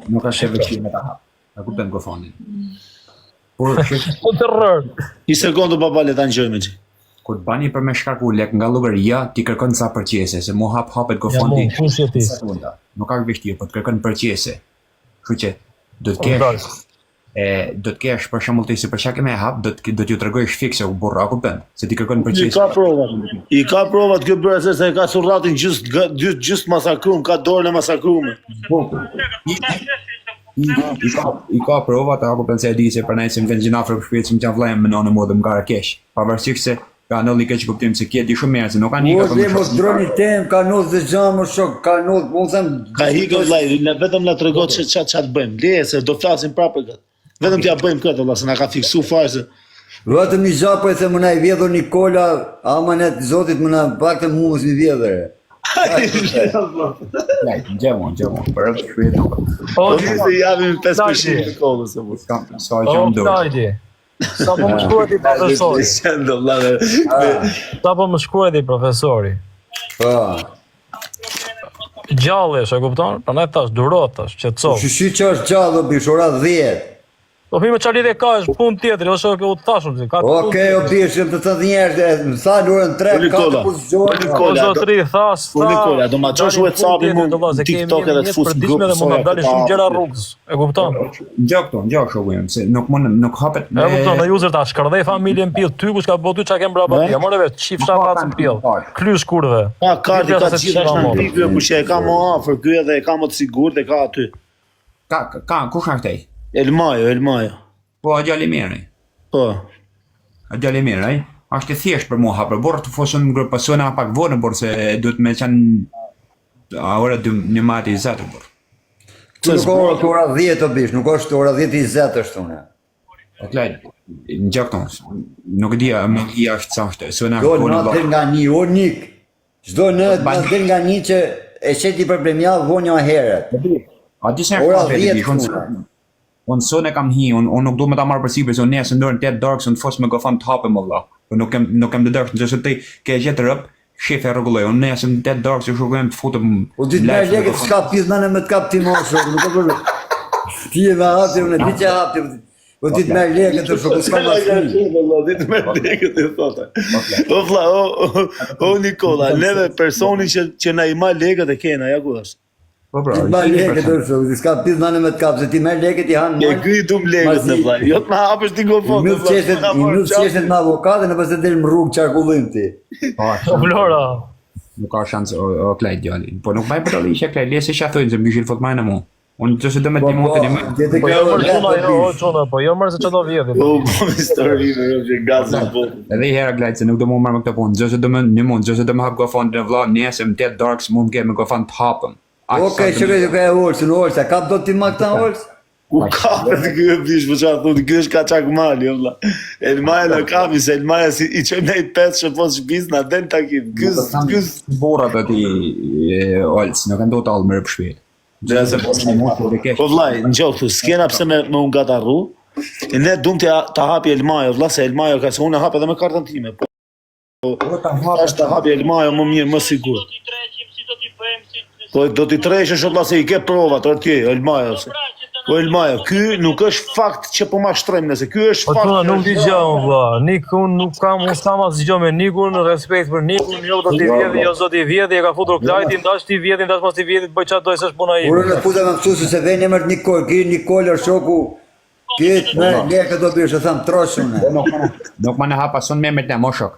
nuk ka sheve që me ta hap. E kupton mikrofonin. Por Po terror. Një sekondë baba le ta ngjojmë xhi. kur të bani për me shkarku lek nga llogaria, ti kërkon ca përqese, se mu hapet gofondi. Sekunda. Nuk ka vështirë, po të kërkon përqese. Kështu që do të kesh do të kesh për shembull ti si për çka më hap, do t'ju tregoj fikse u burra kupton, se ti kërkon përqese. I ka provat kjo bërë se ka surratin gjysmë masakruar, ka dorën e masakruar. I ka provat apo pensë e di se për nejse më kanë gjina afër shpirtit më vllajmë më në modë më gara keq. Pavarësisht se ka ndonjë keq kuptim se ke di shumë mirë se nuk kanë ikë për mos droni tem, ka nos dhe xhamë shok, ka nos, mos them. Ka ikë vllai, ne vetëm na tregot se ç'a të bëjmë. Le se do flasim prapë këtë. Vetëm t'ja bëjmë këtë valla se na ka fiksu fare se vetëm i zgjapoj se më na i vjedhur Nikola, amanet zotit më na paktën humbës i vjedhër. Gjemon, për të shpirë nuk. Po, se javim 5% Nikolës e mos. Sa gjam dorë. Sa po më shkruaj ti profesori? Sa po më shkruaj ti profesori? Po. Gjallesh, e kupton? Prandaj thash durotash, qetëso. Shishi që është gjallë, bish, ora 10. Po mi me çfarë lidhje ka, është punë tjetër, ose u thashun se ka. Okej, o bish, të thënë njerëz, më sa orën 3, 4 pozicione. Po zotri thas, po Nikola, do ma çosh WhatsApp-in mund TikTok edhe të fus grup. Dhe mund të dalin shumë gjëra rrugës, e kupton? Gjao shohim se nuk hapet. E kupton, ai uzer ta shkërdhej familjen pill, ty kush ka bëu ty çka ke mbrapa ti. Ja morë vetë çift shafacën pill. Klysh kurve. Pa karti ka gjithë ashtu në pikë, kush e ka më afër, ky edhe e ka më të sigurt, e ka aty. Kush është ai? Elmajo. Po, a djali mirë. Po. A djali mirë, ai? Është e thjesht për mua hapër, borë të fosën në grupë pasona pak vorë, borë se duhet me qanë a ora 11:20, borë. Nuk është ora 10 o bish, nuk është ora 10:20 është unë. O klaj, në gjakton, nuk di a më i është cashtë, sona do në del nga një unik, çdo në del nga një që e qeti për premja vonja heret. A di se ora 10 unë sonë kam hi, unë nuk do me ta marrë për sipër, se unë nesë ndorën 8 darkë, se unë fosë me gofan të hapëm Allah. Nuk kem të dërshë, nëse ti ke gjetë rëpë, shefe rregulloj, unë nesë në 8 darkë, se shukujeme të futëm... O ditë me legët s'ka piznane me t'kap ti mosho, nuk e përë... Ti e me hapti, unë e di që hapti, o ditë me legët të shukë, s'ka ma s'ki. Ditë me legët e thote. O vla, o Nikola, neve personi që na i ma legët e kena, ja ku është? Ti ma legët është, s'ka piznane me t'kap, se ti me legët i hanë... E gëjtum legët në vlaj, jo t'ma hapësh ti gofon. I mjëllë qeshet me avokatën e përse del më rrugë qarkullim ti. O Flora. Nuk ka shansë o klej djali. Po nuk baj për të lishe klej, lese që athojnë, se më bishil fot majnë mu. Unë që se do me ti mu të një më. Po jo mërë quna, jo, po jo mërë se që do vjetë. Po histori, jo që gazë në po. Edhe i hera klej, se nuk do mu marrë me këtë punë. Gjëse do me një mund, gjëse do me hapë gofon të vla, njëse më 8 darks mund ke me gofon të hapëm. Okej, që e olësën, a kap do t'i ma këta olës? Ku kapët kjo bish, për qatë thunë, kjo është ka qak mali, vla. Elmaja në kapi, se Elmaja si i qëmë nejtë 5 shëpos shpis, na den takim. Borat e ti olës, nuk e ndo të alë më rëpë shpirë. Po vlaj, në gjokë, s'kena pse me unë gata rru, ne dum të hapi Elmaja, vla, se Elmaja ka se unë e hapi edhe me kartën time. Po, është të hapi Elmaja më mirë, më sigur. Po do t'i trejshë shumë se i ke provat, ortje, Elmaja ose. Po Elmaja, ky nuk është fakt që po ma shtrejmë nëse, ky është fakt... Po tuna nuk t'i gjahën, vla, Nikun nuk kam, unë s'kam asë gjahën me Nikun, respekt për Nikun, jo do t'i vjedhi, jo zot t'i vjedhi, e ka futur klajti, ndash t'i vjedhi, ndash mos t'i vjedhi, bëj qatë dojë s'është puna i. Urë në futa me mësusi se vej emër Nikol, ki Nikol është shoku, ki me lekë do bishë, thëmë troshune. Nuk më në hapa, son me me të mo shok.